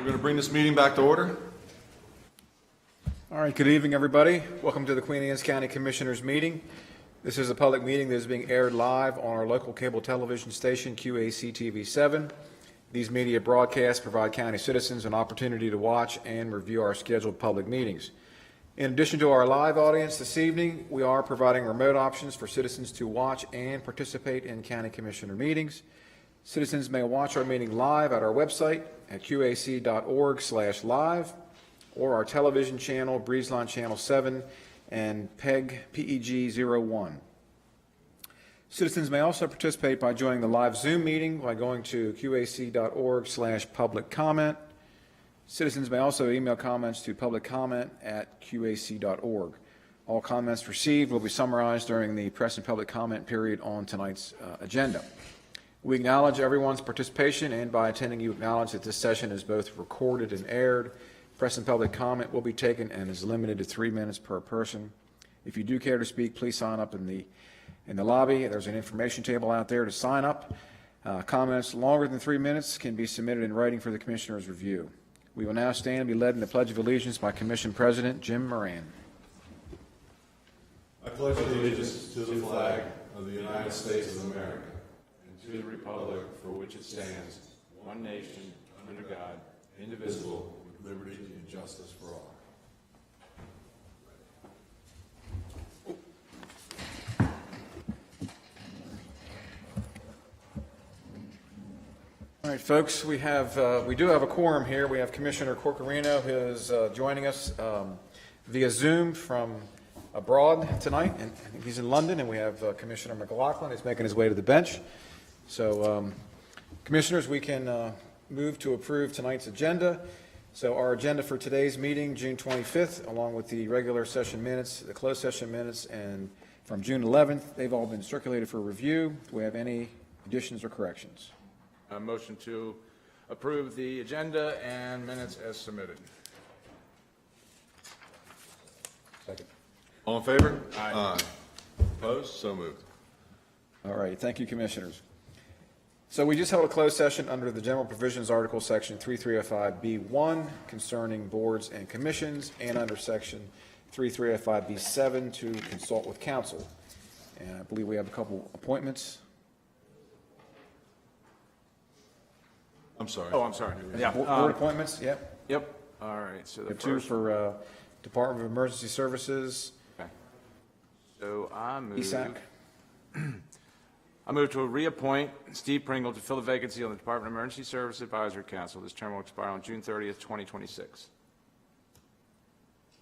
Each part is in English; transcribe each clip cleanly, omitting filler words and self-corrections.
We're going to bring this meeting back to order. All right, good evening, everybody. Welcome to the Queen Anne's County Commissioners Meeting. This is a public meeting that is being aired live on our local cable television station, QACTV 7. These media broadcasts provide county citizens an opportunity to watch and review our scheduled public meetings. In addition to our live audience this evening, we are providing remote options for citizens to watch and participate in county commissioner meetings. Citizens may watch our meeting live at our website at qac.org/live or our television channel, Breezeline Channel 7 and PEG-01. Citizens may also participate by joining the live Zoom meeting by going to qac.org/public comment. Citizens may also email comments to publiccomment@qac.org. All comments received will be summarized during the press and public comment period on tonight's agenda. We acknowledge everyone's participation, and by attending, you acknowledge that this session is both recorded and aired. Press and public comment will be taken and is limited to 3 minutes per person. If you do care to speak, please sign up in the lobby. There's an information table out there to sign up. Comments longer than 3 minutes can be submitted in writing for the Commissioner's review. We will now stand and be led in the Pledge of Allegiance by Commission President Jim Moran. I pledge allegiance to the flag of the United States of America and to the republic for which it stands, one nation, under God, indivisible, with liberty and justice for all. All right, folks, we do have a quorum here. We have Commissioner Corcorino, who is joining us via Zoom from abroad tonight, and he's in London, and we have Commissioner McLaughlin, who's making his way to the bench. So, Commissioners, we can move to approve tonight's agenda. So our agenda for today's meeting, June 25th, along with the regular session minutes, the closed session minutes, and from June 11th, they've all been circulated for review. Do we have any additions or corrections? A motion to approve the agenda and minutes as submitted. Second. All in favor? Aye. Opposed? So moved. All right, thank you, Commissioners. So we just held a closed session under the General Provisions Article, Section 3305B1, concerning boards and commissions, and under Section 3305B7 to consult with counsel. And I believe we have a couple appointments. I'm sorry. Oh, I'm sorry. Yeah. Board appointments, yep. Yep. All right. So We the have two first. for Department of Emergency Services, Okay. So I move. ESAC. I move to reappoint Steve Pringle to fill the vacancy on the Department of Emergency Service Advisory Council. This term will expire on June 30th, 2026.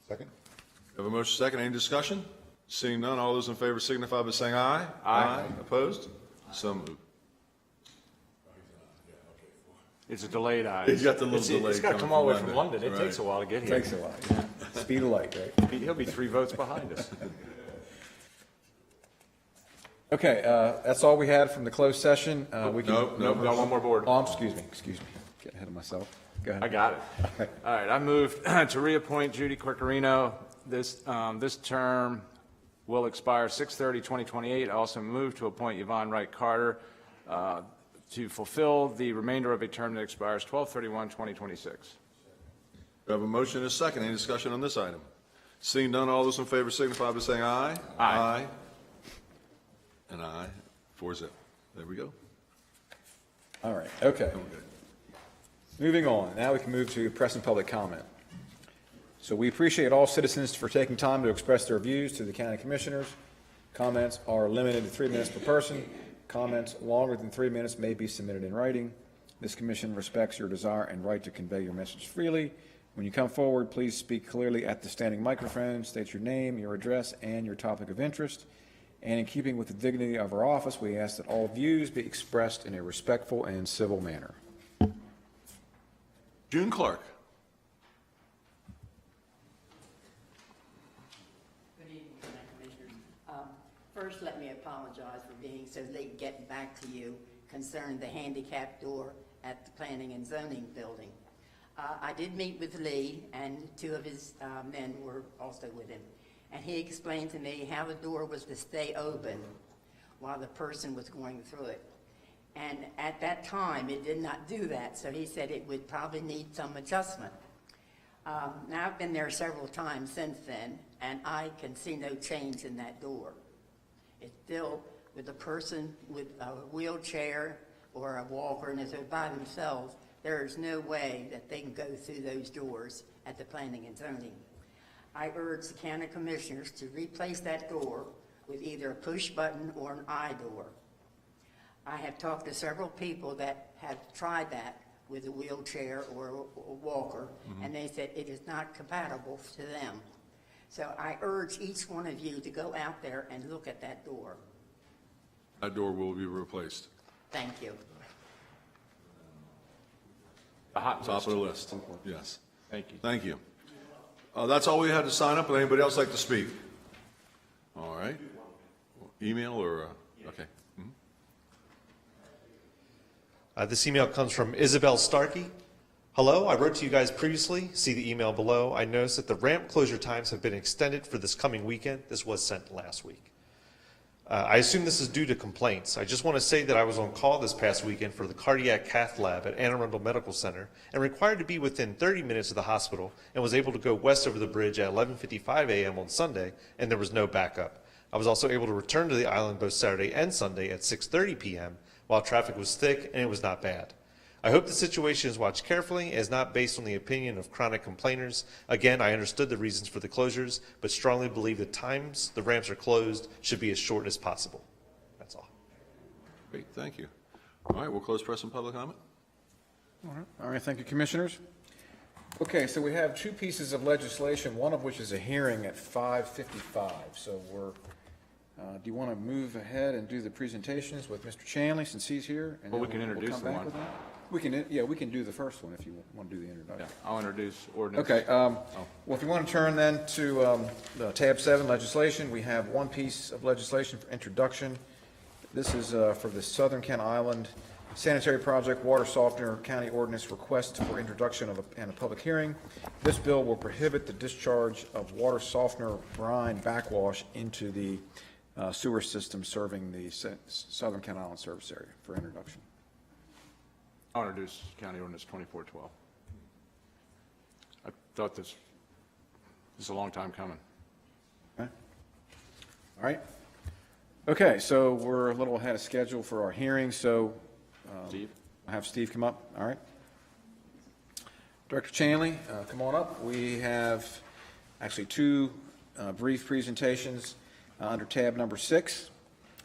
Second. Have a motion second. Any discussion? Seeing none, all those in favor signify by saying aye. Aye. Opposed? So moved. It's a delayed eye. He's got the little delay It's got to coming come all the way from from London. London. It Right. takes a while to get here. Takes a while, yeah. Speed of light, right? He'll be 3 votes behind us. Okay, that's all we had from the closed session. We can. Nope. Nope, got one more board. Oh, excuse me. Getting ahead of myself. Go ahead. I got it. All right, I move to reappoint Judy Corcorino. This term will expire 6/30/2028. I also move to appoint Yvonne Wright Carter to fulfill the remainder of a term that expires 12/31/2026. We have a motion and a second. Any discussion on this item? Seeing none, all those in favor signify by saying aye. Aye. And aye. 4-0. There we go. All right, okay. Okay. Moving on, now we can move to press and public comment. So we appreciate all citizens for taking time to express their views to the county commissioners. Comments are limited to 3 minutes per person. Comments longer than 3 minutes may be submitted in writing. This commission respects your desire and right to convey your message freely. When you come forward, please speak clearly at the standing microphone, state your name, your address, and your topic of interest. And in keeping with the dignity of our office, we ask that all views be expressed in a respectful and civil manner. June Clark. Good evening, Commissioners. First, let me apologize for being so late getting back to you concerning the handicap door at the Planning and Zoning building. I did meet with Lee, and 2 of his men were also with him. And he explained to me how the door was to stay open while the person was going through it. And at that time, it did not do that, so he said it would probably need some adjustment. Now, I've been there several times since then, and I can see no change in that door. It's still with a person with a wheelchair or a walker, and if they're by themselves, there is no way that they can go through those doors at the Planning and Zoning. I urge the County Commissioners to replace that door with either a push button or an eye door. I have talked to several people that have tried that with a wheelchair or a walker, and they said it is not compatible to them. So I urge each one of you to go out there and look at that door. That door will be replaced. Thank you. The hot Top list. of the list, yes. Thank you. Thank you. That's all we had to sign up. Would anybody else like to speak? All right. Email or, okay. This email comes from Isabel Starkey. Hello, I wrote to you guys previously. See the email below. I noticed that the ramp closure times have been extended for this coming weekend. This was sent last week. I assume this is due to complaints. I just want to say that I was on call this past weekend for the cardiac cath lab at Anne Arundel Medical Center and required to be within 30 minutes of the hospital and was able to go west over the bridge at 11:55 a.m. on Sunday, and there was no backup. I was also able to return to the island both Saturday and Sunday at 6:30 p.m. while traffic was thick and it was not bad. I hope the situation is watched carefully and is not based on the opinion of chronic complainers. Again, I understood the reasons for the closures, but strongly believe the times the ramps are closed should be as short as possible. That's all. Great, thank you. All right, we'll close press and public comment. All right, thank you, Commissioners. Okay, so we have two pieces of legislation, one of which is a hearing at 5:55. So do you want to move ahead and do the presentations with Mr. Chanley since he's here? And Well, then we can introduce come the back one. with that? We can do the first one if you want to do the introduction. Yeah, I'll introduce ordinance. Okay, well, if you want to turn then to the tab 7, legislation, we have one piece of legislation for introduction. This is for the Southern Kent Island Sanitary Project Water Softener County Ordinance request for introduction and a public hearing. This bill will prohibit the discharge of water softener brine backwash into the sewer system serving the Southern Kent Island service area for introduction. I'll introduce County Ordinance 2412. I thought this is a long time coming. Okay. All right. Okay, so we're a little ahead of schedule for our hearing, so Steve? I'll have Steve come up. All right. Director Chanley, come on up. We have actually two brief presentations under tab number 6.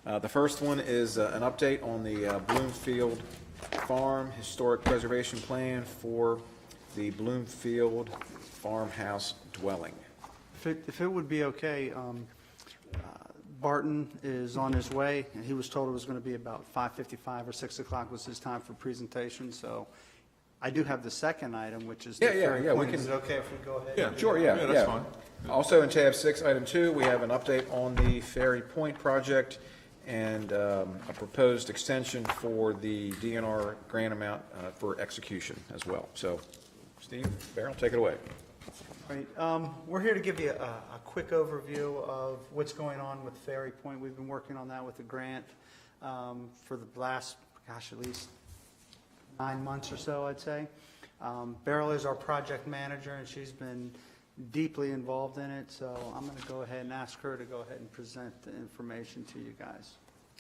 The first one is an update on the Bloomfield Farm Historic Preservation Plan for the Bloomfield Farmhouse dwelling. If it would be okay, Barton is on his way, and he was told it was going to be about 5:55 or 6 o'clock was his time for presentation, so I do have the second item, which is the Ferry we Point. can- Is it okay if we go ahead? Yeah, Sure, yeah. that's fine. Also in tab 6, item 2, we have an update on the Ferry Point project and a proposed extension for the DNR grant amount for execution as well. So, Steve Barrell, take it away. Great. We're here to give you a quick overview of what's going on with Ferry Point. We've been working on that with the grant for the last, at least 9 months or so, I'd say. Beryl is our project manager, and she's been deeply involved in it, so I'm going to go ahead and ask her to go ahead and present the information to you guys.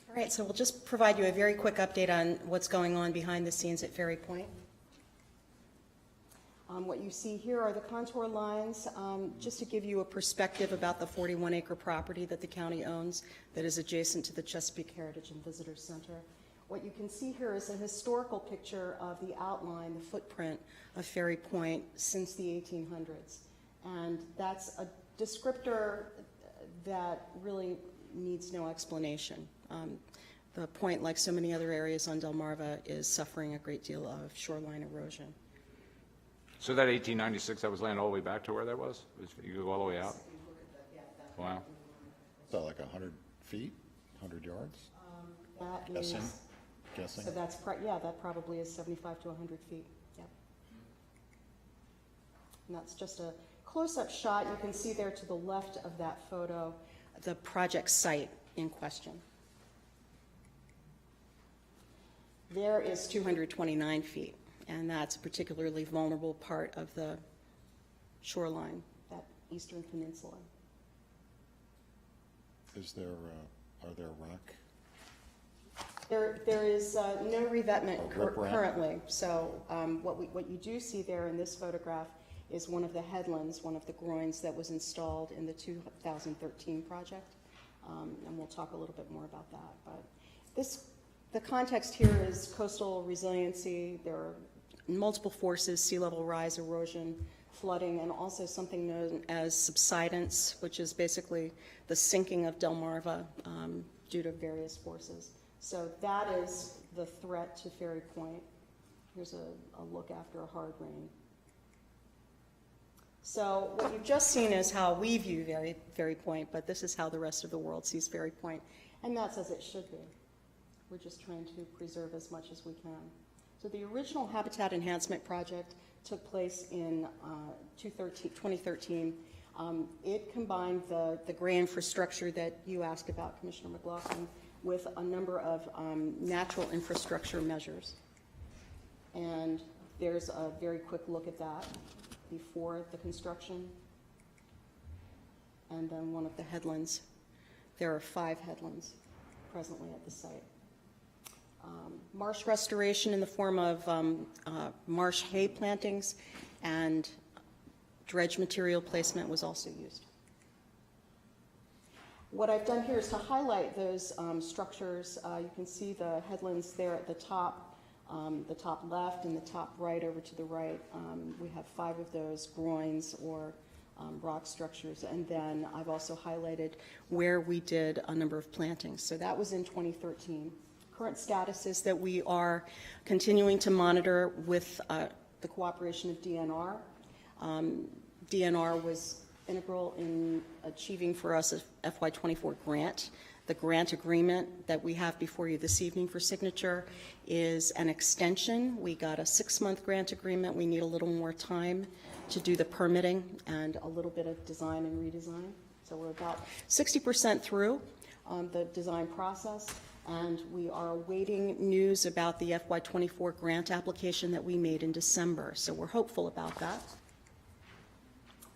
All right, so we'll just provide you a very quick update on what's going on behind the scenes at Ferry Point. What you see here are the contour lines, just to give you a perspective about the 41-acre property that the county owns that is adjacent to the Chesapeake Heritage and Visitor Center. What you can see here is a historical picture of the outline, the footprint of Ferry Point since the 1800s. And that's a descriptor that really needs no explanation. The point, like so many other areas on Delmarva, is suffering a great deal of shoreline erosion. So that 1896, that was land all the way back to where that was? You go all the way out? Wow. Is that like 100 feet, 100 yards? That Guessing? is, Guessing? so that's, yeah, that probably is 75 to 100 feet, yep. And that's just a close-up shot. You can see there to the left of that photo, the project site in question. There is 229 feet, and that's a particularly vulnerable part of the shoreline, that eastern peninsula. Is there, are there rock? There is no revetment riprap? currently, so what you do see there in this photograph is one of the headlands, one of the groins that was installed in the 2013 project, and we'll talk a little bit more about that. But the context here is coastal resiliency. There are multiple forces: sea level rise, erosion, flooding, and also something known as subsidence, which is basically the sinking of Delmarva due to various forces. So that is the threat to Ferry Point. Here's a look after a hard rain. So what you've just seen is how we view Ferry Point, but this is how the rest of the world sees Ferry Point, and that's as it should be. We're just trying to preserve as much as we can. So the original habitat enhancement project took place in 2013. It combined the gray infrastructure that you asked about, Commissioner McLaughlin, with a number of natural infrastructure measures. And there's a very quick look at that before the construction. And then one of the headlands. There are 5 headlands presently at the site. Marsh restoration in the form of marsh hay plantings and dredge material placement was also used. What I've done here is to highlight those structures. You can see the headlands there at the top left and the top right over to the right. We have 5 of those groins or rock structures, and then I've also highlighted where we did a number of plantings. So that was in 2013. Current status is that we are continuing to monitor with the cooperation of DNR. DNR was integral in achieving for us a FY24 grant. The grant agreement that we have before you this evening for signature is an extension. We got a 6-month grant agreement. We need a little more time to do the permitting and a little bit of design and redesign. So we're about 60% through the design process, and we are awaiting news about the FY24 grant application that we made in December. So we're hopeful about that.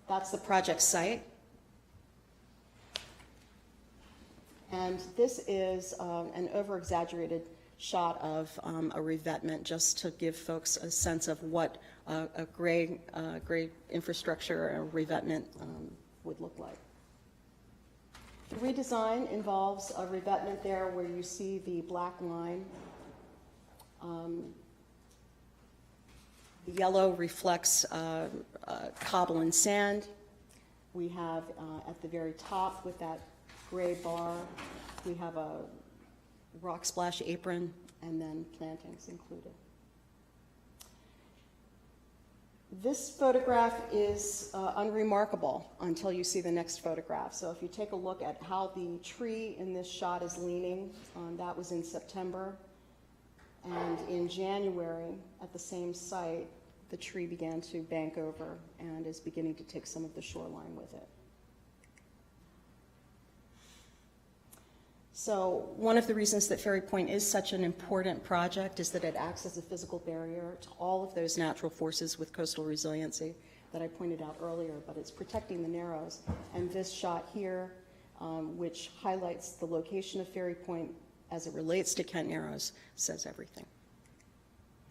That's the project site. And this is an over-exaggerated shot of a revetment, just to give folks a sense of what a gray infrastructure or revetment would look like. The redesign involves a revetment there where you see the black line. The yellow reflects cobble and sand. We have at the very top with that gray bar, we have a rock splash apron and then plantings included. This photograph is unremarkable until you see the next photograph. So if you take a look at how the tree in this shot is leaning, that was in September. And in January, at the same site, the tree began to bank over and is beginning to take some of the shoreline with it. So one of the reasons that Ferry Point is such an important project is that it acts as a physical barrier to all of those natural forces with coastal resiliency that I pointed out earlier, but it's protecting the Narrows. And this shot here, which highlights the location of Ferry Point as it relates to Kent Narrows, says everything.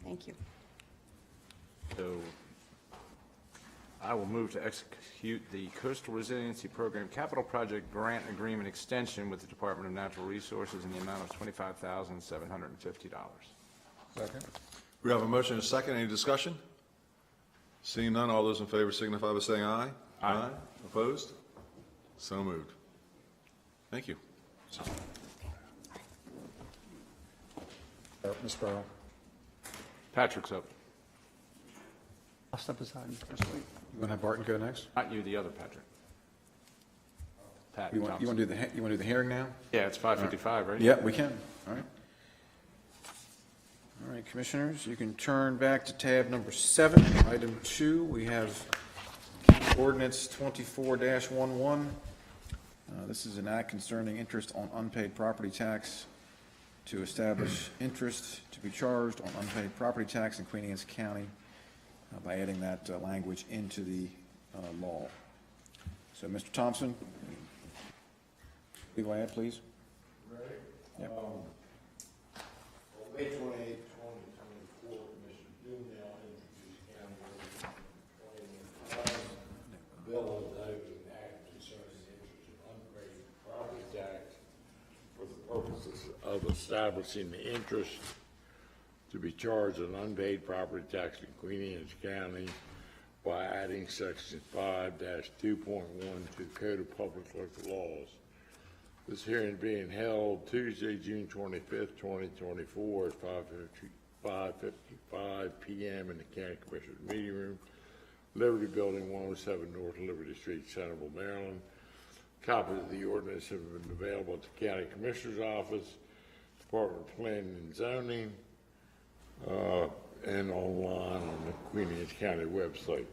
Thank you. So I will move to execute the Coastal Resiliency Program Capital Project Grant Agreement Extension with the Department of Natural Resources in the amount of $25,750. Second. We have a motion and a second. Any discussion? Seeing none, all those in favor signify by saying aye. Aye. Opposed? So moved. Thank you. Ms. Burrow? Patrick's up. I'll step aside. You want to have Barton go next? Not you, the other Patrick. Pat You want to do the hearing now? Yeah, it's 5:55, right? Yeah, we can. All right. All right, Commissioners, you can turn back to tab number 7, item 2. We have ordinance 24-11. This is an act concerning interest on unpaid property tax to establish interest to be charged on unpaid property tax in Queen Anne's County by adding that language into the law. So, Mr. Thompson, legal ad, please. Ready? Yep. On May 28, 2024, Commissioner Doombell introduced county ordinance 21 bill entitled an act concerning the interest of unpaid property tax for the purposes of establishing the interest to be charged on unpaid property tax in Queen Anne's County by adding section 5-2.1 to the Code of Public Local Laws. This hearing being held Tuesday, June 25th, 2024 at 5:55 p.m. in the County Commissioners Meeting Room, Liberty Building, 107 North Liberty Street, Centerville, Maryland. Copies of the ordinance have been available at the County Commissioner's Office, Department of Planning and Zoning, and online on the Queen Anne's County website.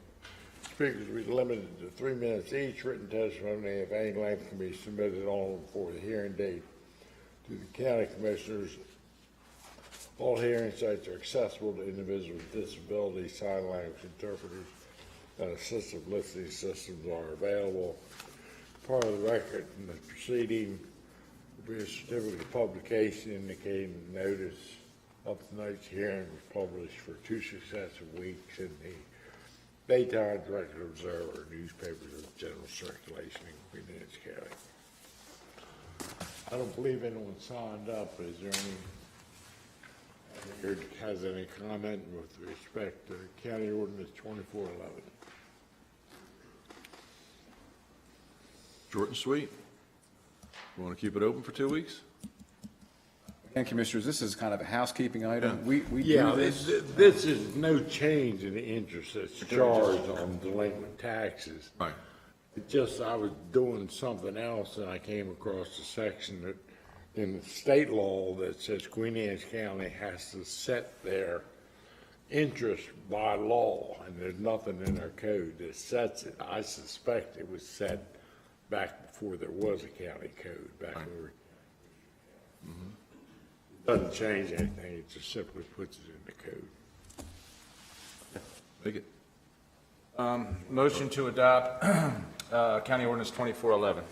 Speakers will be limited to 3 minutes each. Written testimony of any length can be submitted on before the hearing date to the county commissioners. All hearing sites are accessible to individuals with disabilities. Sign language interpreters and assistive listening systems are available. Part of the record in the proceeding will be a certificate of publication indicating the notice of tonight's hearing was published for 2 successive weeks in the Daytime Record Observer, newspapers of general circulation in Queen Anne's County. I don't believe anyone signed up. Is there any, has any comment with respect to County Ordinance 2411? Short and sweet. You want to keep it open for 2 weeks? And Commissioners, this is kind of a housekeeping item. We Yeah, do this. this is no change in the interest that's charged on delinquent taxes. Right. It just, I was doing something else and I came across a section that in the state law that says Queen Anne's County has to set their interest by law, and there's nothing in our code that sets it. I suspect it was set back before there was a county code, back over. Doesn't change anything, it just simply puts it in the code. Make it. Motion to adopt County Ordinance 2411.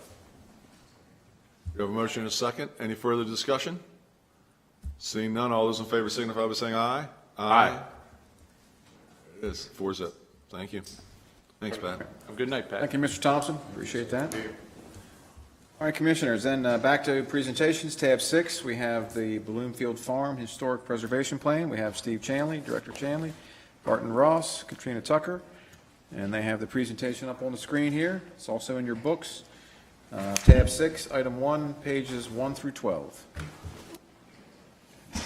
We have a motion and a second. Any further discussion? Seeing none, all those in favor signify by saying aye. Aye. It is 4-0. Thank you. Thanks, Pat. Have a good night, Pat. Thank you, Mr. Thompson. Appreciate that. All right, Commissioners, then back to presentations, tab 6. We have the Bloomfield Farm Historic Preservation Plan. We have Steve Chanley, Director Chanley, Barton Ross, Katrina Tucker, and they have the presentation up on the screen here. It's also in your books. Tab 6, Item 1, pages 1 through 12. All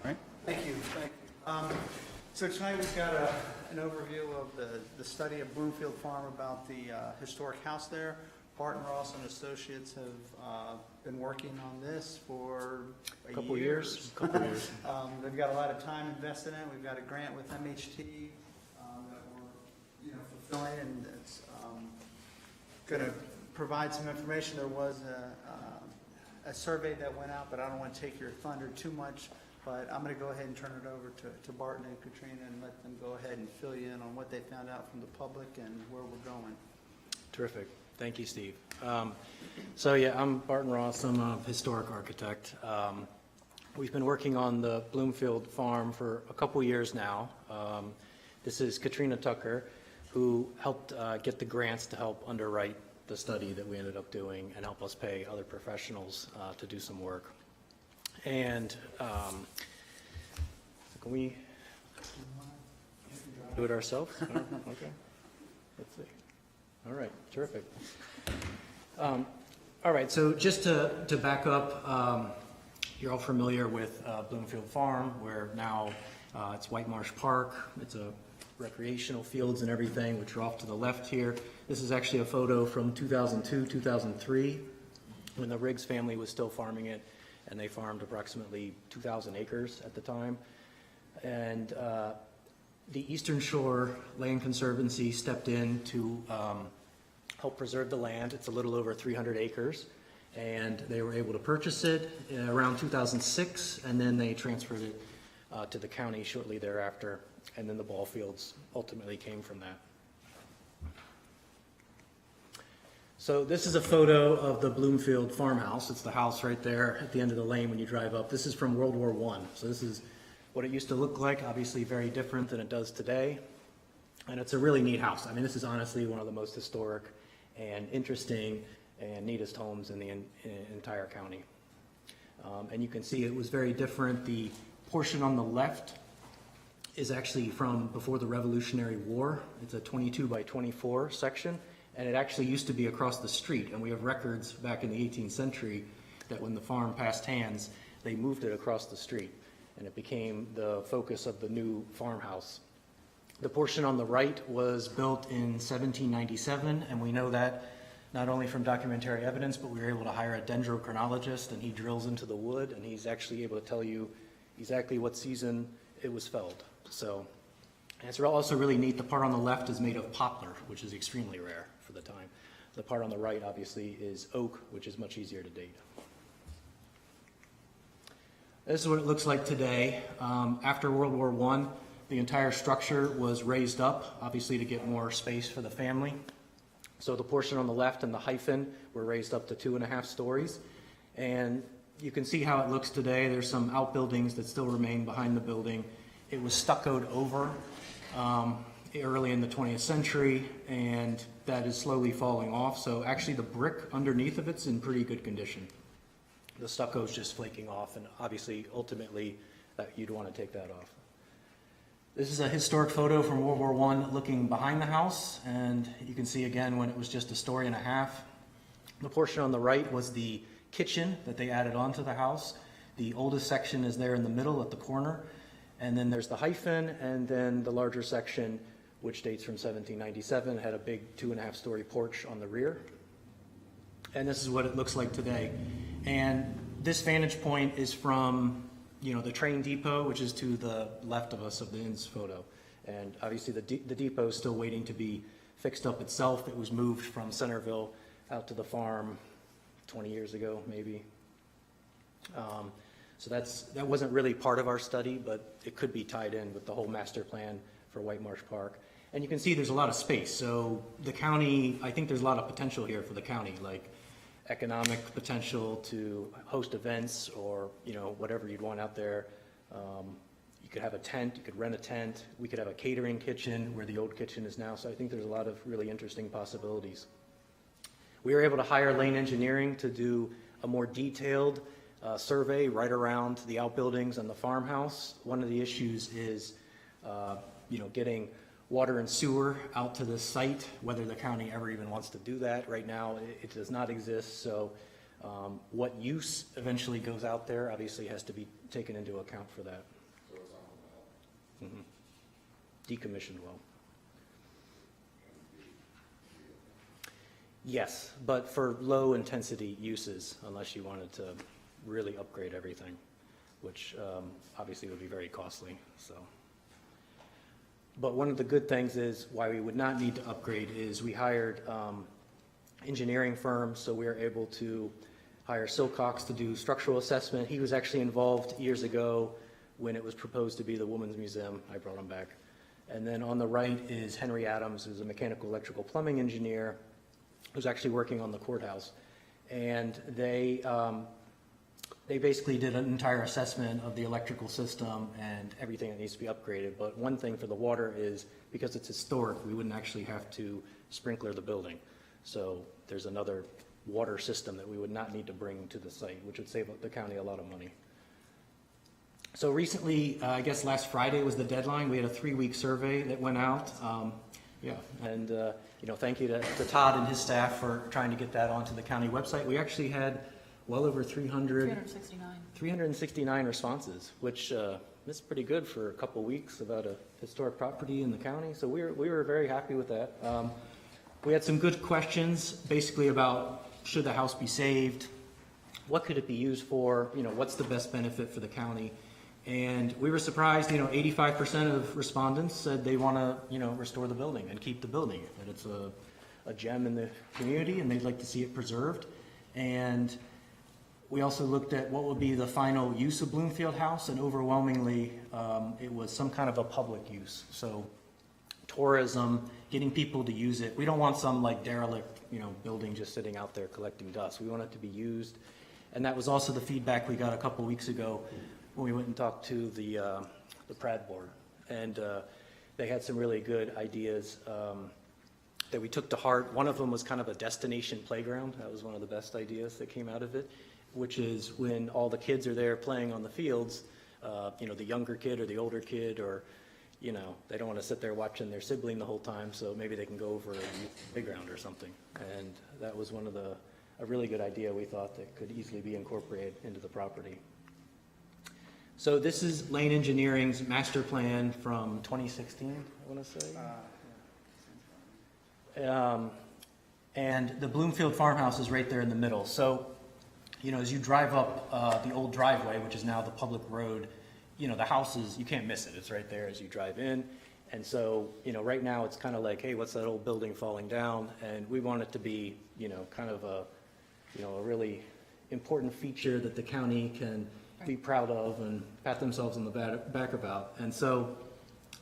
right. Thank you. So tonight we've got an overview of the study of Bloomfield Farm about the historic house there. Barton Ross and Associates have been working on this for a couple years. They've got a lot of time invested in it. We've got a grant with MHT that we're fulfilling, and it's going to provide some information. There was a survey that went out, but I don't want to take your thunder too much. But I'm going to go ahead and turn it over to Barton and Katrina and let them go ahead and fill you in on what they found out from the public and where we're going. Terrific. Thank you, Steve. So yeah, I'm Barton Ross. I'm a historic architect. We've been working on the Bloomfield Farm for a couple years now. This is Katrina Tucker, who helped get the grants to help underwrite the study that we ended up doing and help us pay other professionals to do some work. And can we do it ourselves? Okay. Let's see. All right, terrific. All right, so just to back up, you're all familiar with Bloomfield Farm, where now it's White Marsh Park. It's a recreational fields and everything, which are off to the left here. This is actually a photo from 2002, 2003, when the Riggs family was still farming it, and they farmed approximately 2,000 acres at the time. And the Eastern Shore Land Conservancy stepped in to help preserve the land. It's a little over 300 acres, and they were able to purchase it around 2006, and then they transferred it to the county shortly thereafter, and then the ball fields ultimately came from that. So this is a photo of the Bloomfield farmhouse. It's the house right there at the end of the lane when you drive up. This is from World War I. So this is what it used to look like, obviously very different than it does today. And it's a really neat house. I mean, this is honestly one of the most historic and interesting and neatest homes in the entire county. And you can see it was very different. The portion on the left is actually from before the Revolutionary War. It's a 22 by 24 section, and it actually used to be across the street. And we have records back in the 18th century that when the farm passed hands, they moved it across the street, and it became the focus of the new farmhouse. The portion on the right was built in 1797, and we know that not only from documentary evidence, but we were able to hire a dendrochronologist, and he drills into the wood, and he's actually able to tell you exactly what season it was felled. So, and it's also really neat. The part on the left is made of poplar, which is extremely rare for the time. The part on the right, obviously, is oak, which is much easier to date. This is what it looks like today. After World War I, the entire structure was raised up, obviously to get more space for the family. So the portion on the left and the hyphen were raised up to 2.5 stories. And you can see how it looks today. There's some outbuildings that still remain behind the building. It was stuccoed over early in the 20th century, and that is slowly falling off. So actually the brick underneath of it's in pretty good condition. The stucco is just flaking off, and obviously, ultimately, you'd want to take that off. This is a historic photo from World War I looking behind the house, and you can see again when it was just 1.5 stories. The portion on the right was the kitchen that they added onto the house. The oldest section is there in the middle at the corner, and then there's the hyphen, and then the larger section, which dates from 1797, had a big 2.5-story porch on the rear. And this is what it looks like today. And this vantage point is from, the train depot, which is to the left of us of the INS photo. And obviously the depot is still waiting to be fixed up itself. It was moved from Centerville out to the farm 20 years ago, maybe. So that wasn't really part of our study, but it could be tied in with the whole master plan for White Marsh Park. And you can see there's a lot of space. So the county, I think there's a lot of potential here for the county, like economic potential to host events or, whatever you'd want out there. You could have a tent, you could rent a tent. We could have a catering kitchen where the old kitchen is now. So I think there's a lot of really interesting possibilities. We were able to hire Lane Engineering to do a more detailed survey right around the outbuildings and the farmhouse. One of the issues is, getting water and sewer out to the site, whether the county ever even wants to do that. Right now, it does not exist. So what use eventually goes out there obviously has to be taken into account for that. So it's on the well. Decommissioned well. Yes, but for low intensity uses, unless you wanted to really upgrade everything, which obviously would be very costly. So, but one of the good things is why we would not need to upgrade is we hired engineering firms, so we were able to hire Silcox to do structural assessment. He was actually involved years ago when it was proposed to be the Women's Museum. I brought him back. And then on the right is Henry Adams, who's a mechanical, electrical, plumbing engineer, who's actually working on the courthouse. And they basically did an entire assessment of the electrical system and everything that needs to be upgraded. But one thing for the water is, because it's historic, we wouldn't actually have to sprinkler the building. So there's another water system that we would not need to bring to the site, which would save the county a lot of money. So recently, I guess last Friday was the deadline. We had a 3-week survey that went out. And thank you to Todd and his staff for trying to get that onto the county website. We actually had well over 369 responses, which is pretty good for a couple weeks about a historic property in the county. So we were very happy with that. We had some good questions, basically about should the house be saved, what could it be used for, what's the best benefit for the county. And we were surprised, 85% of respondents said they want to, restore the building and keep the building, that it's a gem in the community and they'd like to see it preserved. And we also looked at what would be the final use of Bloomfield House, and overwhelmingly, it was some kind of a public use. So tourism, getting people to use it. We don't want some like derelict, building just sitting out there collecting dust. We want it to be used. And that was also the feedback we got a couple weeks ago when we went and talked to the Prad board. And they had some really good ideas that we took to heart. One of them was kind of a destination playground. That was one of the best ideas that came out of it, which is when all the kids are there playing on the fields, the younger kid or the older kid, or, they don't want to sit there watching their sibling the whole time, so maybe they can go over a playground or something. And that was a really good idea we thought that could easily be incorporated into the property. So this is Lane Engineering's master plan from 2016, I want to say. And the Bloomfield Farmhouse is right there in the middle. So, as you drive up the old driveway, which is now the public road, the house is, you can't miss it. It's right there as you drive in. And so, right now it's kind of like, hey, what's that old building falling down? And we want it to be, kind of a really important feature that the county can be proud of and pat themselves on the back about. And so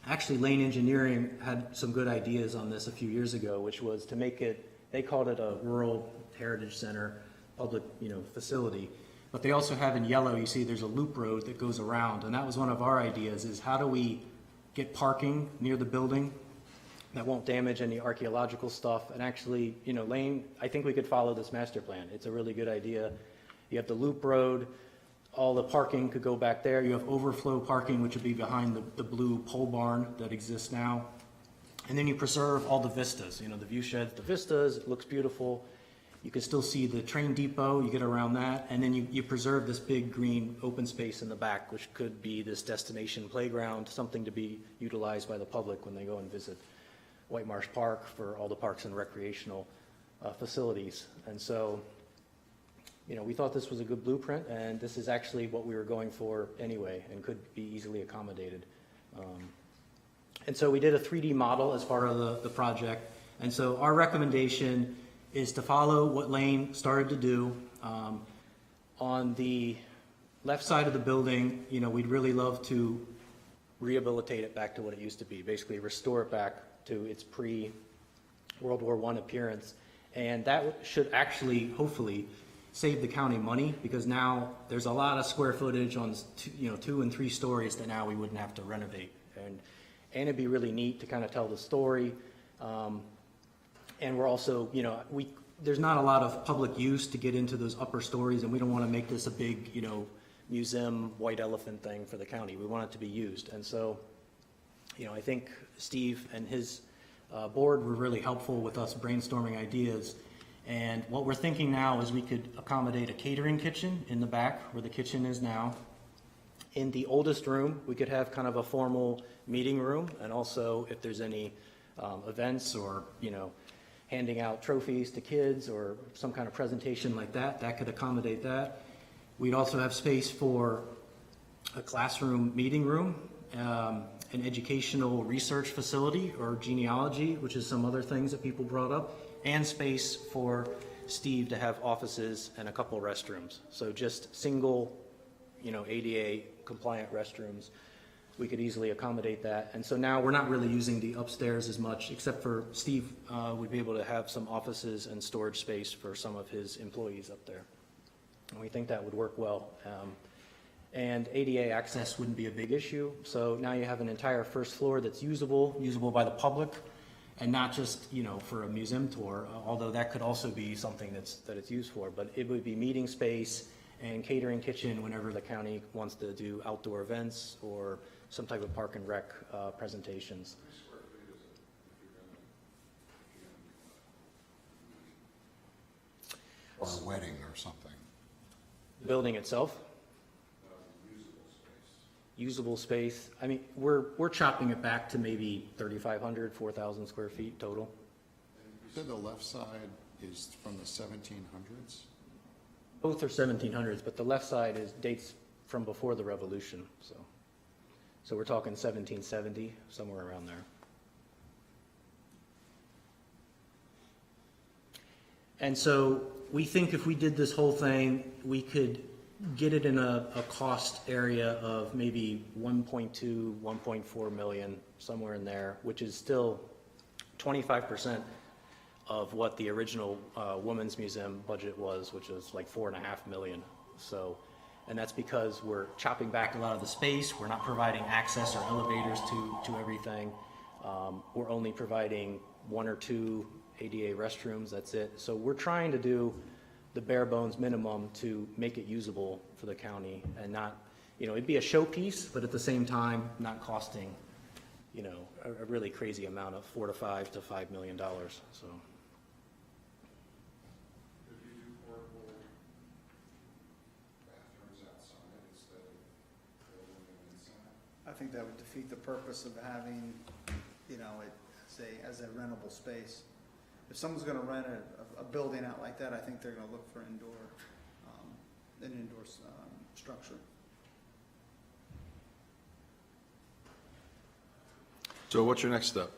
actually Lane Engineering had some good ideas on this a few years ago, which was to make it, they called it a rural heritage center, public, facility. But they also have in yellow, you see there's a loop road that goes around. And that was one of our ideas, is how do we get parking near the building that won't damage any archaeological stuff? And actually, Lane, I think we could follow this master plan. It's a really good idea. You have the loop road, all the parking could go back there. You have overflow parking, which would be behind the blue pole barn that exists now. And then you preserve all the vistas, the view sheds, the vistas, it looks beautiful. You can still see the train depot, you get around that. And then you preserve this big green open space in the back, which could be this destination playground, something to be utilized by the public when they go and visit White Marsh Park for all the parks and recreational facilities. And so, we thought this was a good blueprint, and this is actually what we were going for anyway, and could be easily accommodated. And so we did a 3D model as part of the project. And so our recommendation is to follow what Lane started to do. On the left side of the building, we'd really love to rehabilitate it back to what it used to be, basically restore it back to its pre-World War I appearance. And that should actually, hopefully, save the county money, because now there's a lot of square footage on 2 and 3 stories that now we wouldn't have to renovate. And it'd be really neat to kind of tell the story. And we're also, there's not a lot of public use to get into those upper stories, and we don't want to make this a big, museum white elephant thing for the county. We want it to be used. And so, I think Steve and his board were really helpful with us brainstorming ideas. And what we're thinking now is we could accommodate a catering kitchen in the back where the kitchen is now. In the oldest room, we could have kind of a formal meeting room, and also if there's any events or, handing out trophies to kids or some kind of presentation like that, that could accommodate that. We'd also have space for a classroom meeting room, an educational research facility or genealogy, which is some other things that people brought up, and space for Steve to have offices and a couple restrooms. So just single, ADA compliant restrooms. We could easily accommodate that. And so now we're not really using the upstairs as much, except for Steve would be able to have some offices and storage space for some of his employees up there. And we think that would work well. And ADA access wouldn't be a big issue. So now you have an entire first floor that's usable by the public, and not just, for a museum tour, although that could also be something that it's used for. But it would be meeting space and catering kitchen whenever the county wants to do outdoor events or some type of park and rec presentations. Or a wedding or something. The building itself? Usable space. I mean, we're chopping it back to maybe 3,500, 4,000 square feet total. You said the left side is from the 1700s? Both are 1700s, but the left side dates from before the Revolution. So we're talking 1770, somewhere around there. And so we think if we did this whole thing, we could get it in a cost area of maybe 1.2, 1.4 million, somewhere in there, which is still 25% of what the original Women's Museum budget was, which was like 4.5 million. So, and that's because we're chopping back a lot of the space. We're not providing access or elevators to everything. We're only providing 1 or 2 ADA restrooms, that's it. So we're trying to do the bare bones minimum to make it usable for the county and not, you know, it'd be a showpiece, but at the same time, not costing, you know, a really crazy amount of $4 to $5 to $5 million, so. I think that would defeat the purpose of having, you know, it as a rentable space. If someone's gonna rent a building out like that, I think they're gonna look for an indoor structure. So what's your next step?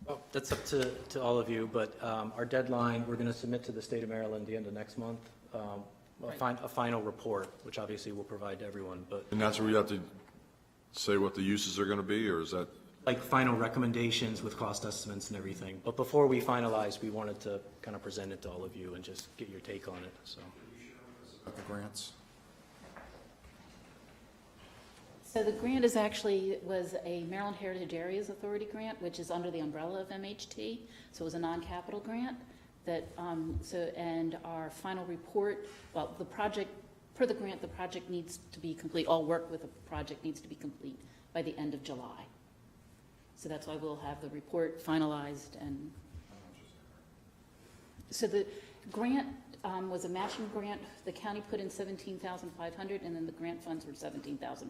Well, that's up to all of you, but our deadline, we're going to submit to the state of Maryland the end of next month, a final report, which obviously we'll provide to everyone, but And that's where you have to say what the uses are going to be, or is that? like final recommendations with cost estimates and everything. But before we finalize, we wanted to kind of present it to all of you and just get your take on it, so. The grants? So the grant was a Maryland Heritage Areas Authority grant, which is under the umbrella of MHT. So it was a non-capital grant that, and our final report, well, the project, per the grant, the project needs to be complete, all work with the project needs to be complete by the end of July. So that's why we'll have the report finalized. And so the grant was a matching grant. The county put in $17,500, and then the grant funds were $17,500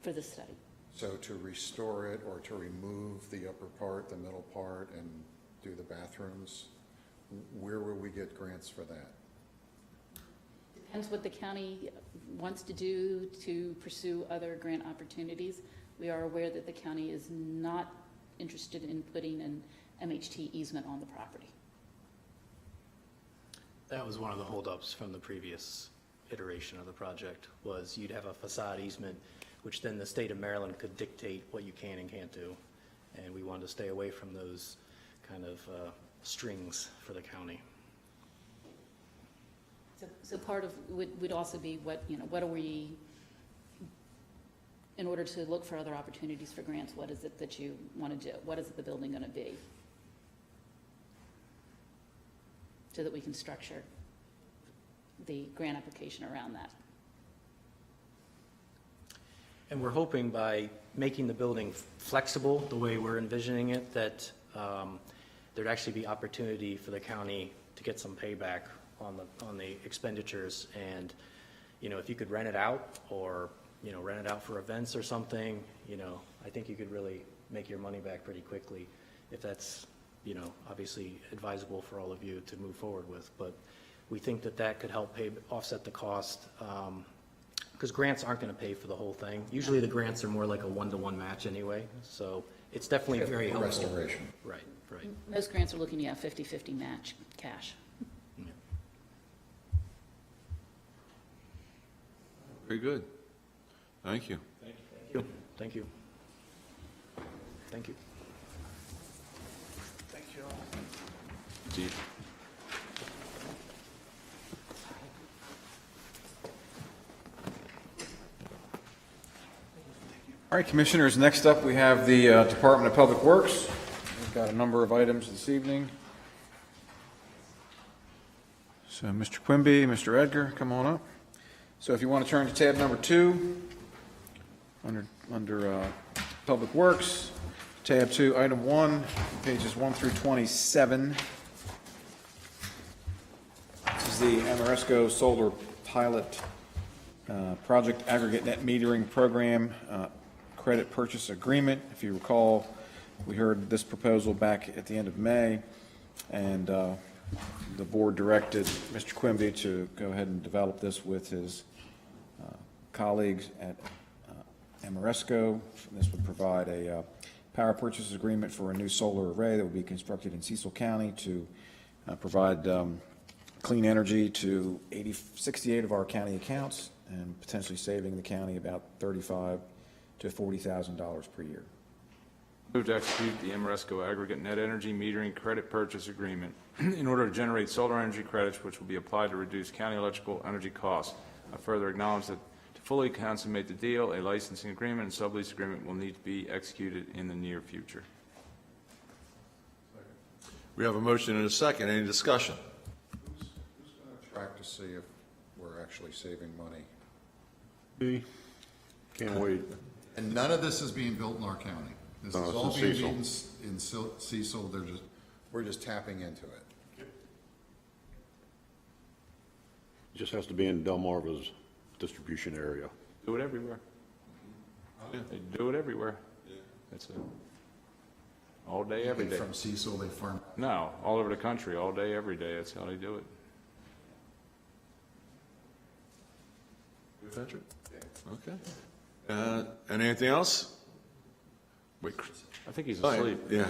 for the study. So to restore it or to remove the upper part, the middle part, and do the bathrooms, where will we get grants for that? Depends what the county wants to do to pursue other grant opportunities. We are aware that the county is not interested in putting an MHT easement on the property. That was one of the holdups from the previous iteration of the project, was you'd have a facade easement, which then the state of Maryland could dictate what you can and can't do. And we wanted to stay away from those kind of strings for the county. So part of would also be what are we, in order to look for other opportunities for grants, what is it that you want to do? What is the building going to be? So that we can structure the grant application around that. And we're hoping by making the building flexible the way we're envisioning it, that there'd actually be opportunity for the county to get some payback on the expenditures. And, you know, if you could rent it out or, you know, rent it out for events or something, you know, I think you could really make your money back pretty quickly if that's, you know, obviously advisable for all of you to move forward with. But we think that that could help offset the cost, because grants aren't going to pay for the whole thing. Usually the grants are more like a 1-to-1 match anyway, so it's definitely very helpful. Restoration. Right, right. Most grants are looking at 50-50 match cash. Yeah. Very good. Thank you. Thank you. Thank you. Thank you. Thank you all. Steve. All right, Commissioners, next up we have the Department of Public Works. We've got a number of items this evening. So Mr. Quimby, Mr. Edgar, come on up. So if you want to turn to tab number 2, under Public Works, tab 2, item 1, pages 1 through 27. This is the Amoresco Solar Pilot Project Aggregate Net Metering Program Credit Purchase Agreement. If you recall, we heard this proposal back at the end of May, and the board directed Mr. Quimby to go ahead and develop this with his colleagues at Amoresco. This would provide a power purchase agreement for a new solar array that will be constructed in Cecil County to provide clean energy to 68 of our county accounts and potentially saving the county about $35,000 to $40,000 per year. Move to execute the Amoresco aggregate net energy metering credit purchase agreement in order to generate solar energy credits which will be applied to reduce county electrical energy costs. I further acknowledge that to fully consummate the deal, a licensing agreement and sublease agreement will need to be executed in the near future. We have a motion and a second. Any discussion? Who's going to track to see if we're actually saving money? Me? Can't wait. And none of this is being built in our county. This No, is it's all in being Cecil. built in Cecil. We're just tapping into it. It just has to be in Delmarva's distribution area. Do it everywhere. They do it everywhere. That's it. All day, every day. From Cecil, they farm. No, all over the country, all day, every day. That's how they do it. Patrick? Okay. And anything else? Wait, I think he's asleep. yeah.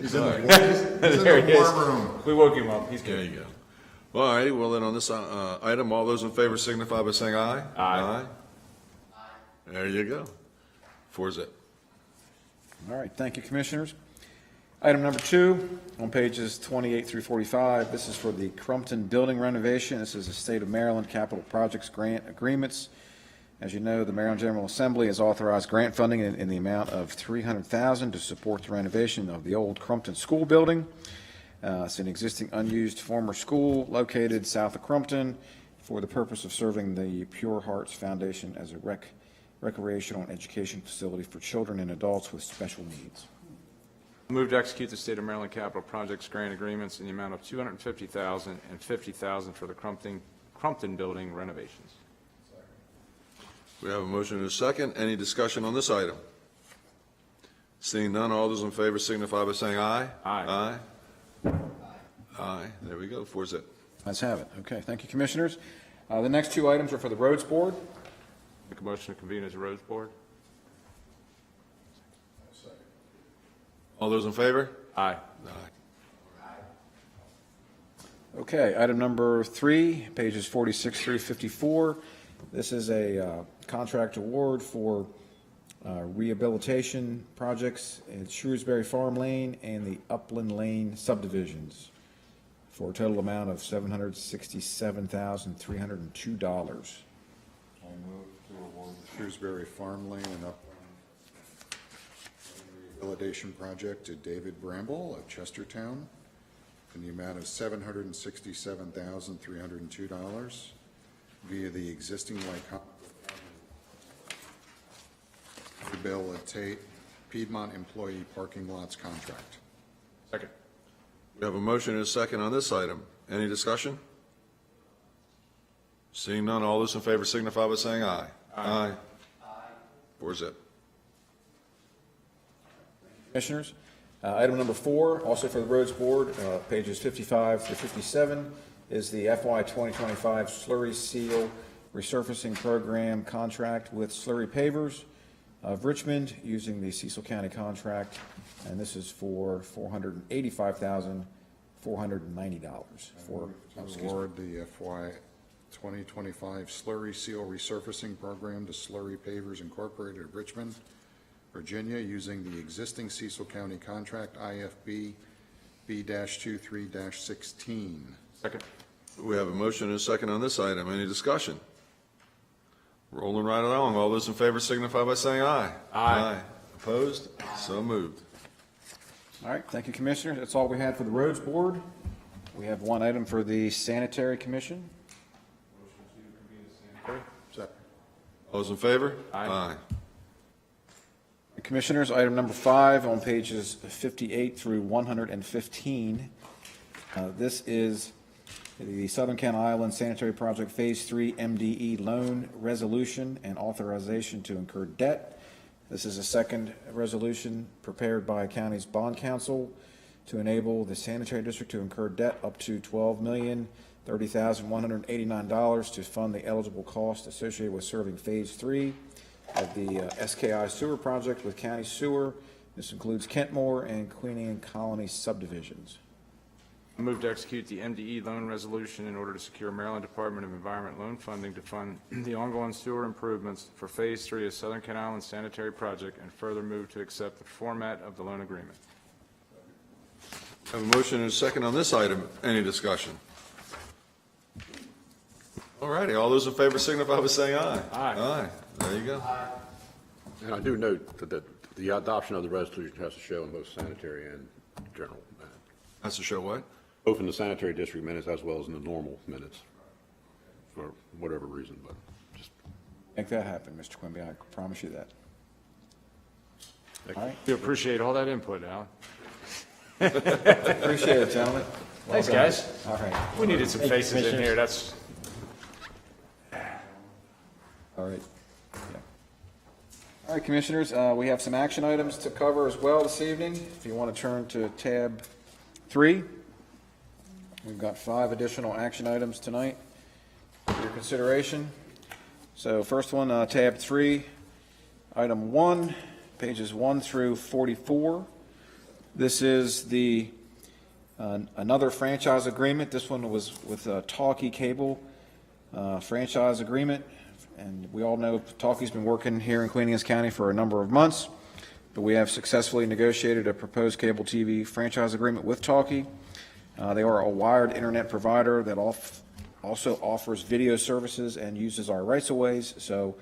He's in the war room. We woke him up. He's There good. you go. Well, all righty, well then on this item, all those in favor signify by saying aye. Aye. There you go. 4-0. All right, thank you, Commissioners. Item number 2, on pages 28 through 45, this is for the Crumpton building renovation. This is a State of Maryland Capital Projects Grant Agreements. As you know, the Maryland General Assembly has authorized grant funding in the amount of $300,000 to support the renovation of the old Crumpton School building. It's an existing unused former school located south of Crumpton for the purpose of serving the Pure Hearts Foundation as a recreational and education facility for children and adults with special needs. Move to execute the State of Maryland Capital Projects Grant Agreements in the amount of $250,000 and $50,000 for the Crumpton building renovations. We have a motion and a second. Any discussion on this item? Seeing none, all those in favor signify by saying aye. Aye. Aye. Aye. There we go. 4-0. Let's have it. Okay, thank you, Commissioners. The next 2 items are for the Roads Board. Make a motion to convene as a roads board. All those in favor? Aye. Aye. Okay, item number 3, pages 46 through 54. This is a contract award for rehabilitation projects in Shrewsbury Farm Lane and the Upland Lane subdivisions for a total amount of $767,302. I'll move to award the Shrewsbury Farm Lane and Upland Rehabilitation Project to David Bramble of Chestertown in the amount of $767,302 via the existing rehabilitate Piedmont employee parking lots contract. Second. We have a motion and a second on this item. Any discussion? Seeing none, all those in favor signify by saying aye. Aye. 4-0. Commissioners, item number 4, also for the Roads Board, pages 55 through 57, is the FY 2025 Slurry Seal Resurfacing Program contract with Slurry Pavers of Richmond using the Cecil County contract, and this is for $485,490. Award the FY 2025 Slurry Seal Resurfacing Program to Slurry Pavers Incorporated of Richmond, Virginia, using the existing Cecil County contract IFB B-23-16. Second. We have a motion and a second on this item. Any discussion? Rolling right along. All those in favor signify by saying aye. Aye. Opposed? So moved. All right, thank you, Commissioners. That's all we had for the Roads Board. We have one item for the Sanitary Commission. Second. All those in favor? Aye. Commissioners, item number 5 on pages 58 through 115. This is the Southern County Island Sanitary Project Phase 3 MDE loan resolution and authorization to incur debt. This is a second resolution prepared by County's Bond Council to enable the sanitary district to incur debt up to $12,030,189 to fund the eligible cost associated with serving Phase 3 of the SKI sewer project with county sewer. This includes Kentmore and Queen Anne Colony subdivisions. I move to execute the MDE loan resolution in order to secure Maryland Department of Environment loan funding to fund the ongoing sewer improvements for Phase 3 of Southern Kent Island Sanitary Project, and further move to accept the format of the loan agreement. I have a motion and a second on this item. Any discussion? All righty, all those in favor signify by saying aye. Aye. Aye, there you go. And I do note that the adoption of the resolution has to show in both sanitary and general minutes, Has to show what? both in the sanitary district minutes as well as in the normal minutes, for whatever reason, but just. Make that happen, Mr. Quimby, I promise you that. All right, We appreciate all that input, Alan. appreciate it, gentlemen. Well Thanks, done. guys. All right, We needed some faces in here, that's, all right. Yeah. All right, Commissioners, we have some action items to cover as well this evening. If you want to turn to tab 3, we've got 5 additional action items tonight for your consideration. So first one, tab 3, item 1, pages 1 through 44. This is the another franchise agreement. This one was with Talkie Cable franchise agreement. And we all know Talkie's been working here in Queen Anne County for a number of months, but we have successfully negotiated a proposed cable TV franchise agreement with Talkie. They are a wired internet provider that also offers video services and uses our rights-of-ways, so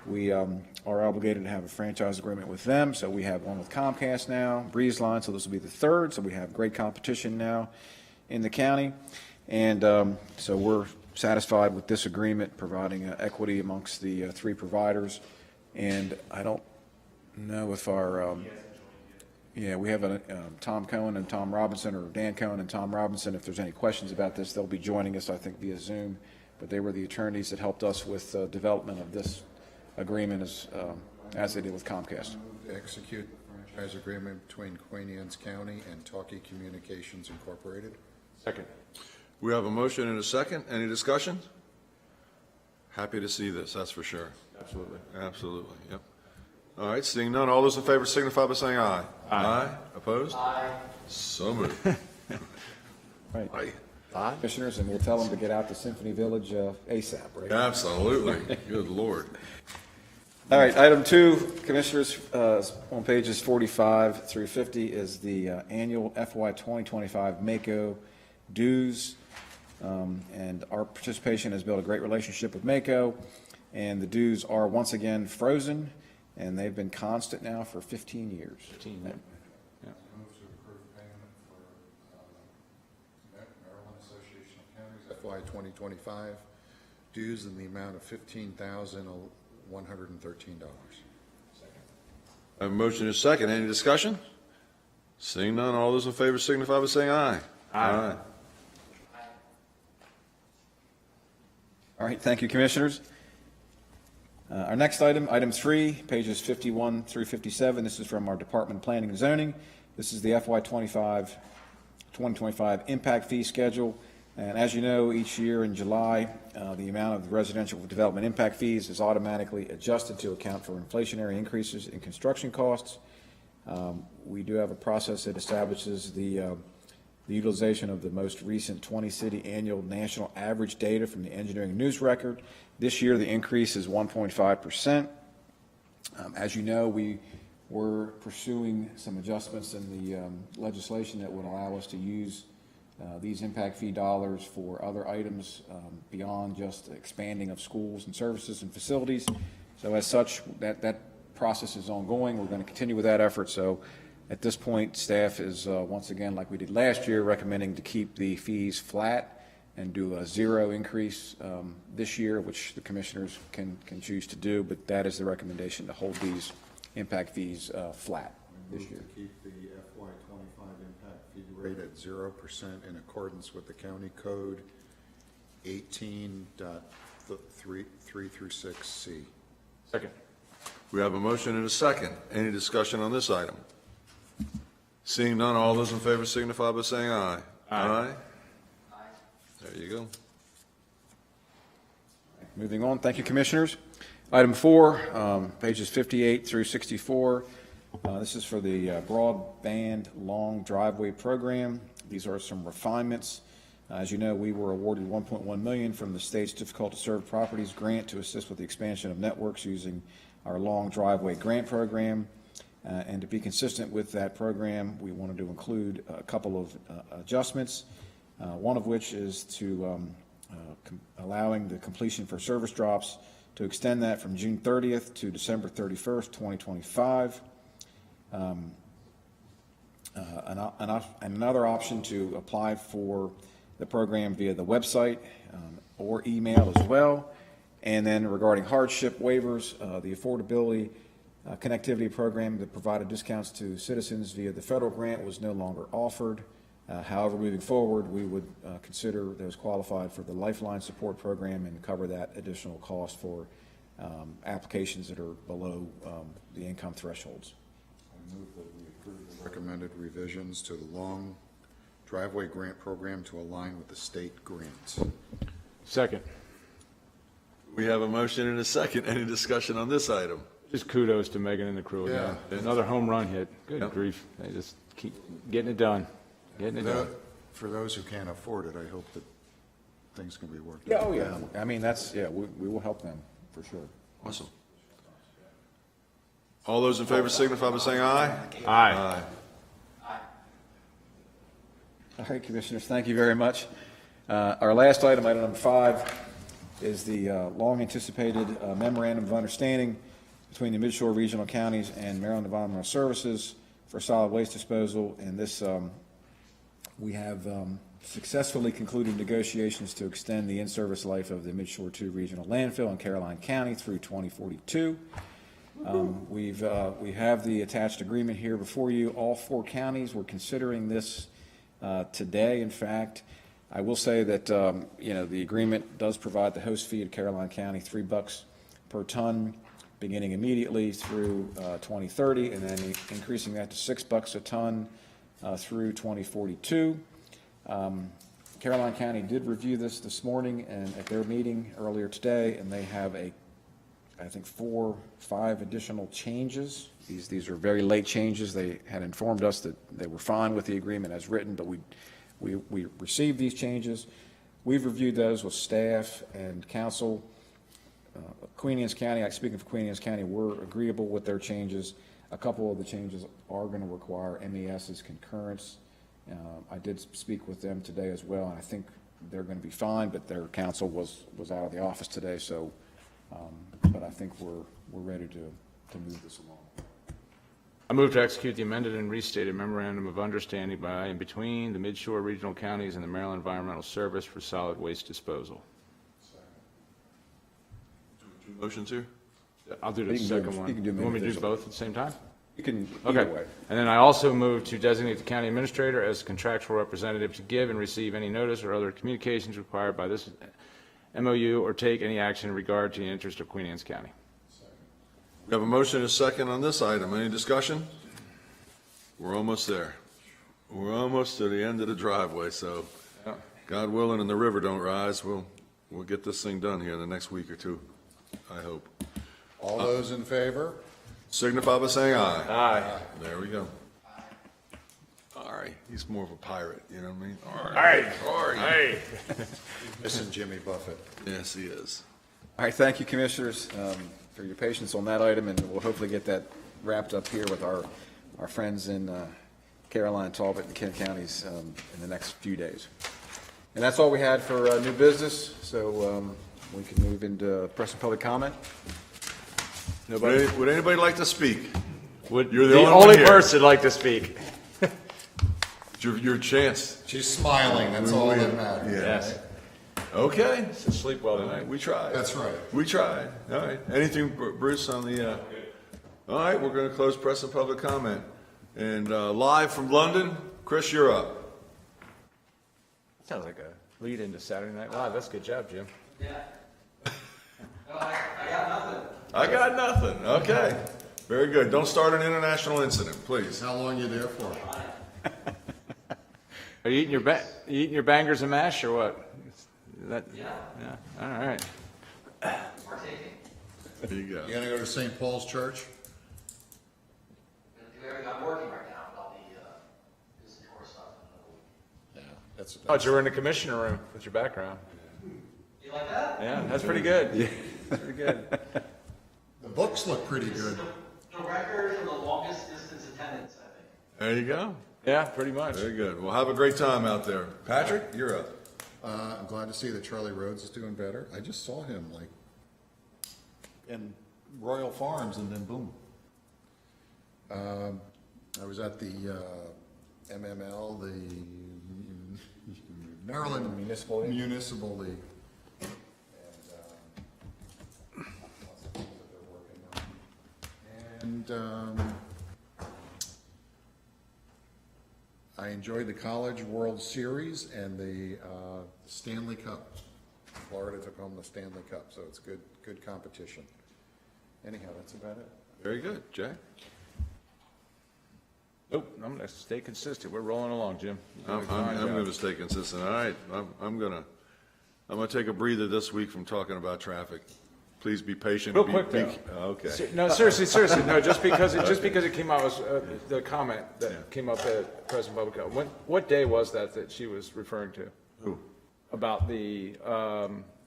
we are obligated to have a franchise agreement with them. So we have one with Comcast now, Breezeline, so this will be the third, so we have great competition now in the county. And so we're satisfied with this agreement, providing equity amongst the 3 providers. And I don't know if our, we have Tom Cohen and Tom Robinson, or Dan Cohen and Tom Robinson. If there's any questions about this, they'll be joining us, I think, via Zoom. But they were the attorneys that helped us with development of this agreement as they did with Comcast. To execute the franchise agreement between Queen Anne's County and Talkie Communications Incorporated. second. We have a motion and a second. Any discussion? Happy to see this, that's for sure. Absolutely. Absolutely, yep. All right, seeing none, all those in favor signify by saying aye. Aye. Opposed? Aye. So moved. Right. Aye. Commissioners, and we'll tell them to get out to Symphony Village ASAP, right? Absolutely. Good Lord. All right, item 2, Commissioners, on pages 45 through 50 is the annual FY 2025 MACO dues. And our participation has built a great relationship with MACO, and the dues are once again frozen, and they've been constant now for 15 years. 15, yeah. Move to approve payment for Maryland Association of Counties FY 2025 dues in the amount of $15,113. I have a motion and a second. Any discussion? Seeing none, all those in favor signify by saying aye. Aye. All right, thank you, Commissioners. Our next item, item 3, pages 51 through 57. This is from our Department of Planning and Zoning. This is the FY 2025 impact fee schedule. And as you know, each year in July, the amount of residential development impact fees is automatically adjusted to account for inflationary increases in construction costs. We do have a process that establishes the utilization of the most recent 20-city annual national average data from the Engineering News Record. This year, the increase is 1.5%. As you know, we were pursuing some adjustments in the legislation that would allow us to use these impact fee dollars for other items beyond just expanding of schools and services and facilities. So as such, that process is ongoing. We're going to continue with that effort. So at this point, staff is once again, like we did last year, recommending to keep the fees flat and do a 0 increase this year, which the commissioners can choose to do, but that is the recommendation, to hold these impact fees flat this year. To keep the FY 25 impact fee rate at 0% in accordance with the county code 18.3 through 6C. Second. We have a motion and a second. Any discussion on this item? Seeing none, all those in favor signify by saying aye. Aye. There you go. Moving on, thank you, Commissioners. Item 4, pages 58 through 64. This is for the broadband long driveway program. These are some refinements. As you know, we were awarded $1.1 million from the state's difficult to serve properties grant to assist with the expansion of networks using our long driveway grant program. And to be consistent with that program, we wanted to include a couple of adjustments, one of which is to allowing the completion for service drops to extend that from June 30th to December 31st, 2025. Another option to apply for the program via the website or email as well. And then regarding hardship waivers, the affordability connectivity program that provided discounts to citizens via the federal grant was no longer offered. However, moving forward, we would consider those qualified for the Lifeline support program and cover that additional cost for applications that are below the income thresholds. I move that we approve the recommended revisions to the long driveway grant program to align with the state grant. Second. We have a motion and a second. Any discussion on this item? Just kudos to Megan and the crew again. Yeah. Another home run hit. Good Yep. grief. They just keep getting it done. Getting it done. For those who can't afford it, I hope that things can be worked Yeah, out. oh yeah. I mean, we will help them for sure. Awesome. All those in favor signify by saying aye. Aye. All right, Commissioners, thank you very much. Our last item, item number 5, is the long-anticipated memorandum of understanding between the Midshore Regional Counties and Maryland Environmental Services for solid waste disposal. And this, we have successfully concluded negotiations to extend the in-service life of the Midshore 2 Regional Landfill in Caroline County through 2042. We have the attached agreement here before you. All 4 counties were considering this today. In fact, I will say that the agreement does provide the host fee to Caroline County, $3 per ton, beginning immediately through 2030, and then increasing that to $6 a ton through 2042. Caroline County did review this morning and at their meeting earlier today, and they have I think 4, 5 additional changes. These are very late changes. They had informed us that they were fine with the agreement as written, but we received these changes. We've reviewed those with staff and council. Queen Anne's County, speaking for Queen Anne's County, we're agreeable with their changes. A couple of the changes are going to require MES's concurrence. I did speak with them today as well, and I think they're going to be fine, but their counsel was out of the office today, so but I think we're ready to move this along. I move to execute the amended and restated memorandum of understanding by and between the Midshore Regional Counties and the Maryland Environmental Service for solid waste disposal. Two motions here? I'll do the You can do second them- one. you can do them Want me to do individually. both at the same time? You can Okay. either way. And then I also move to designate the county administrator as contractual representative to give and receive any notice or other communications required by this MOU or take any action in regard to the interest of Queen Anne's County. We have a motion and a second on this item. Any discussion? We're almost there. We're almost to the end of the driveway, so God willing and the river don't rise, we'll get this thing done here in the next week or two, I hope. All those in favor? Signify by saying aye. Aye. There we go. All right, he's more of a pirate, you know what I mean? All Aye. All right. Hey. Missing Jimmy Buffett. Yes, he is. All right, thank you, Commissioners, for your patience on that item, and we'll hopefully get that wrapped up here with our friends in Caroline, Talbot, and Kent counties in the next few days. And that's all we had for new business, so we can move into press and public comment. Nobody? Would anybody like to speak? Would You're the the only one only here. person like to speak? It's your chance. She's smiling, that's all that matters. Yes. Okay, So sleep well tonight. we tried. That's right. We tried. All right. Anything, Bruce, on the, all right, we're going to close press and public comment. And live from London, Chris, you're up. Sounds like a lead into Saturday Night Live. That's a good job, Jim. I got nothing. Okay. Very good. Don't start an international incident, please. How long you there for? Are you eating your bangers and mash or what? Is that, yeah. All right. There you go. You gonna go to St. Paul's Church? I'm working right now, but I'll be busy for stuff. Yeah, that's. Oh, you're in the commissioner room with your background. You like that? Yeah, that's pretty good. Yeah. That's pretty good. The books look pretty good. The record for the longest distance attendance, I think. There you go. Yeah, pretty much. Very good. Well, have a great time out there. Patrick, you're up. I'm glad to see that Charlie Rhodes is doing better. I just saw him like in Royal Farms and then boom. I was at the MML, the Maryland Municipal League. Municipal League. And lots of things that they're working on. And I enjoyed the College World Series and the Stanley Cup. Florida took home the Stanley Cup, so it's good competition. Anyhow, that's about it. Very good. Jay? Nope, I'm gonna stay consistent. We're rolling along, Jim. You're I'm doing a fine job. going to stay consistent. All right, I'm going to take a breather this week from talking about traffic. Please be patient. Real quick, though. Okay. No, seriously, no, just because it came out, was the comment that came up at President Public Health. What day was that she was referring to? Who? About the,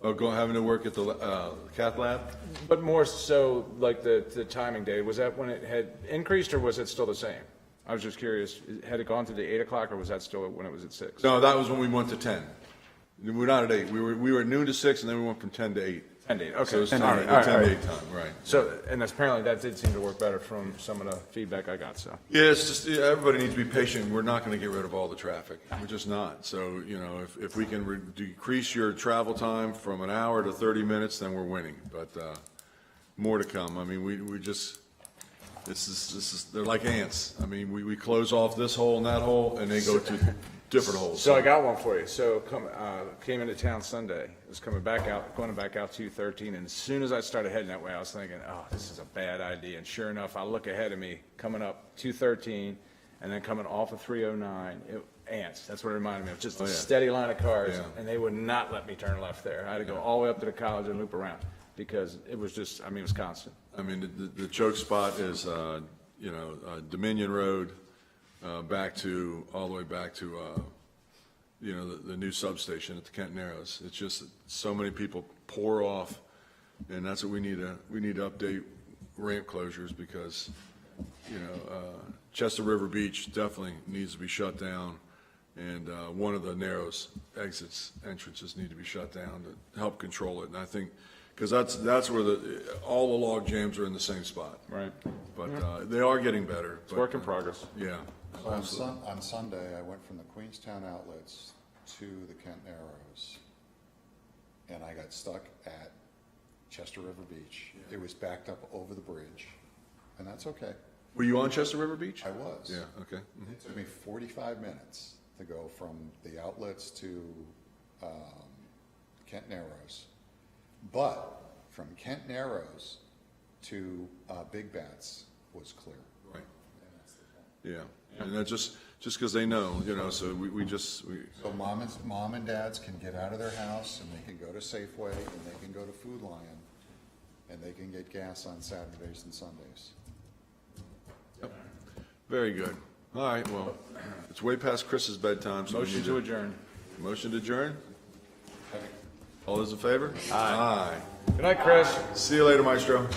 Having to work at the cath lab? but more so like the timing day. Was that when it had increased or was it still the same? I was just curious. Had it gone to the 8 o'clock or was that still when it was at 6? No, that was when we went to 10. We're not at 8. We were at noon to 6, and then we went from 10 to 8. 10 to 8, okay. So it's 10 All to right, 8 time, right. So, and that's apparently that did seem to work better from some of the feedback I got, so. Yeah, it's just, everybody needs to be patient. We're not going to get rid of all the traffic. We're just not. So, if we can decrease your travel time from an hour to 30 minutes, then we're winning. But more to come. I mean, we just, this is, they're like ants. I mean, we close off this hole and that hole, and they go to different holes. So I got one for you. So came into town Sunday, was going back out 213, and as soon as I started heading that way, I was thinking, oh, this is a bad idea. And sure enough, I look ahead of me, coming up 213, and then coming off of 309, ants. That's what it reminded me of, just a steady line of cars, and they would not let me turn left there. I had to go all the way up to the college and loop around, because it was just, it was constant. I mean, the choke spot is, Dominion Road, all the way back to, the new substation at the Kent Narrows. It's just so many people pour off, and that's what we need to update ramp closures because, Chester River Beach definitely needs to be shut down, and one of the Narrows entrances need to be shut down to help control it. And I think, because that's where all the log jams are in the same spot. Right. But they are getting better. It's work in progress. Yeah. On Sunday, I went from the Queenstown outlets to the Kent Narrows, and I got stuck at Chester River Beach. It was backed up over the bridge, and that's okay. Were you on Chester River Beach? I was. Yeah, okay. Mhm. It took me 45 minutes to go from the outlets to Kent Narrows. But from Kent Narrows to Big Bats was clear. Right. Yeah, and that's just because they know, so we So mom and dads can get out of their house and they can go to Safeway and they can go to Food Lion and they can get gas on Saturdays and Sundays. Yep. Very good. All right, well, it's way past Chris's bedtime, so Motion to adjourn. Motion to adjourn? All those in favor? Aye. Good night, Chris. See you later, Maestro.